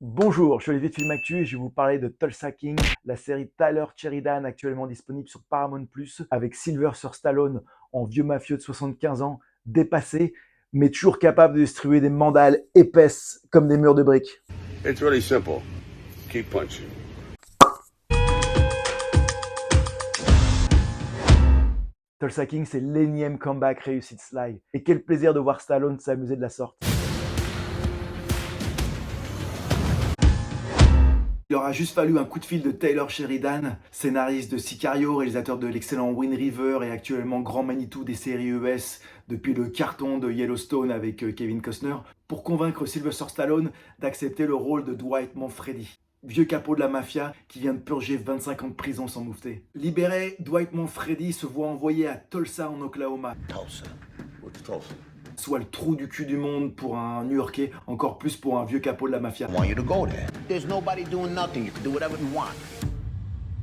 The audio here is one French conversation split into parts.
Bonjour, je suis Olivier de Film Actu et je vais vous parler de Tulsa King, la série Tyler Sheridan actuellement disponible sur Paramount+, avec Sylvester Stallone en vieux mafieux de 75 ans, dépassé, mais toujours capable de distribuer des mandales épaisses comme des murs de briques. It's really simple. Keep punching. Tulsa King, c'est l'énième comeback réussi de Sly. Et quel plaisir de voir Stallone s'amuser de la sorte. Il aura juste fallu un coup de fil de Taylor Sheridan, scénariste de Sicario, réalisateur de l'excellent Wind River et actuellement grand Manitou des séries ES depuis le carton de Yellowstone avec Kevin Costner, pour convaincre Sylvester Stallone d'accepter le rôle de Dwight Manfredi, vieux capot de la mafia qui vient de purger 25 ans de prison sans moufter. Libéré, Dwight Manfredi se voit envoyé à Tulsa en Oklahoma. Tulsa. What's Tulsa? Soit le trou du cul du monde pour un New-Yorkais, encore plus pour un vieux capot de la mafia. I want you to go there. There's nobody doing nothing. You can do whatever you want.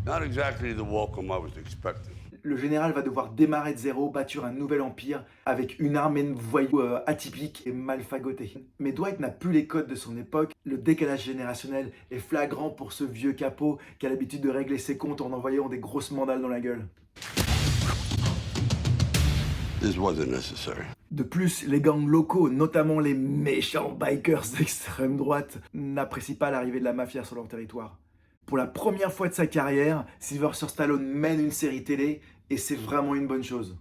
Not exactly the welcome I was expecting. Le général va devoir démarrer de zéro, bâtir un nouvel empire avec une armée de voyous atypique et mal fagotés. Mais Dwight n'a plus les codes de son époque. Le décalage générationnel est flagrant pour ce vieux capot qui a l'habitude de régler ses comptes en envoyant des grosses mandales dans la gueule. This wasn't necessary. De plus, les gangs locaux, notamment les méchants bikers d'extrême droite, n'apprécient pas l'arrivée de la mafia sur leur territoire. Pour la première fois de sa carrière, Sylvester Stallone mène une série télé et c'est vraiment une bonne chose.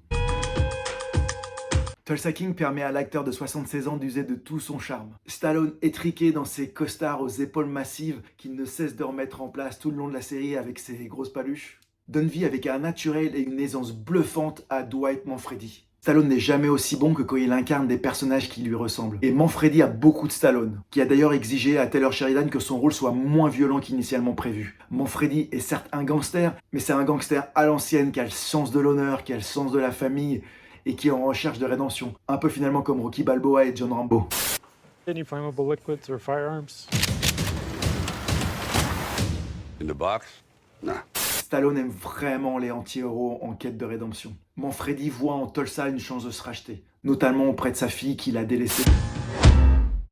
Tulsa King permet à l'acteur de 76 ans d'user de tout son charme. Stallone, étriqué dans ses costards aux épaules massives qu'il ne cesse de remettre en place tout le long de la série avec ses grosses paluches, donne vie avec un naturel et une aisance bluffante à Dwight Manfredi. Stallone n'est jamais aussi bon que quand il incarne des personnages qui lui ressemblent. Et Manfredi a beaucoup de Stallone, qui a d'ailleurs exigé à Taylor Sheridan que son rôle soit moins violent qu'initialement prévu. Manfredi est certes un gangster, mais c'est un gangster à l'ancienne qui a le sens de l'honneur, qui a le sens de la famille et qui est en recherche de rédemption. Un peu finalement comme Rocky Balboa et John Rambo. Any flammable liquids or firearms? In the box? Nah. Stallone aime vraiment les anti-héros en quête de rédemption. Manfredi voit en Tulsa une chance de se racheter, notamment auprès de sa fille qu'il a délaissée.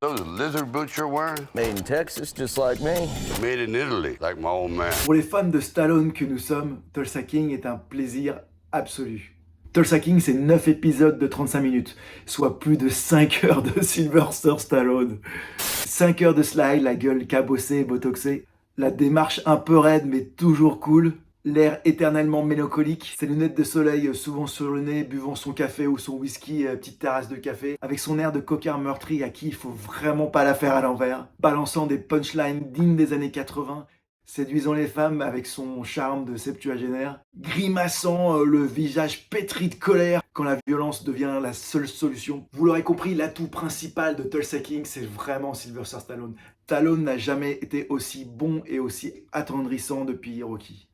Those are lizard boots you're wearing? Made in Texas, just like me. Made in Italy, like my old man. Pour les fans de Stallone que nous sommes, Tulsa King est un plaisir absolu. Tulsa King, c'est 9 épisodes de 35 minutes, soit plus de 5 heures de Sylvester Stallone. 5 heures de Sly, la gueule cabossée et botoxée, la démarche un peu raide mais toujours cool, l'air éternellement mélancolique, ses lunettes de soleil souvent sur le nez, buvant son café ou son whisky à petite terrasse de café, avec son air de coquin meurtri à qui il faut vraiment pas la faire à l'envers, balançant des punchlines dignes des années 80, séduisant les femmes avec son charme de septuagénaire, grimaçant le visage pétri de colère quand la violence devient la seule solution. Vous l'aurez compris, l'atout principal de Tulsa King, c'est vraiment Sylvester Stallone. Stallone n'a jamais été aussi bon et aussi attendrissant depuis Rocky.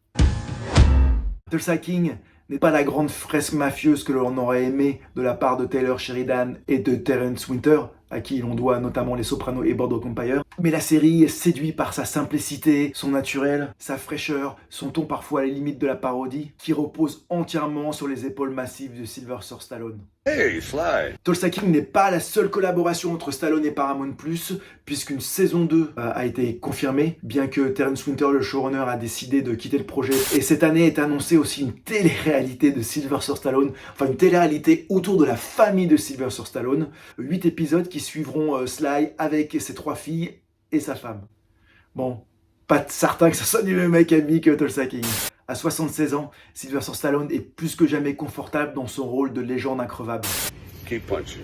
Tulsa King n'est pas la grande fresque mafieuse que l'on aurait aimé de la part de Taylor Sheridan et de Terence Winter, à qui l'on doit notamment Les Sopranos et Bordeaux Empire. Mais la série est séduite par sa simplicité, son naturel, sa fraîcheur, son ton parfois à la limite de la parodie, qui repose entièrement sur les épaules massives de Sylvester Stallone. Hey, Sly. Tulsa King n'est pas la seule collaboration entre Stallone et Paramount+, puisqu'une saison 2 a été confirmée, bien que Terence Winter, le showrunner, a décidé de quitter le projet. Et cette année est annoncée aussi une télé-réalité de Sylvester Stallone, enfin une télé-réalité autour de la famille de Sylvester Stallone. 8 épisodes qui suivront Sly avec ses 3 filles et sa femme. Bon, pas certain que ce soit du même acabit que Tulsa King. À 76 ans, Sylvester Stallone est plus que jamais confortable dans son rôle de légende increvable. Keep punching.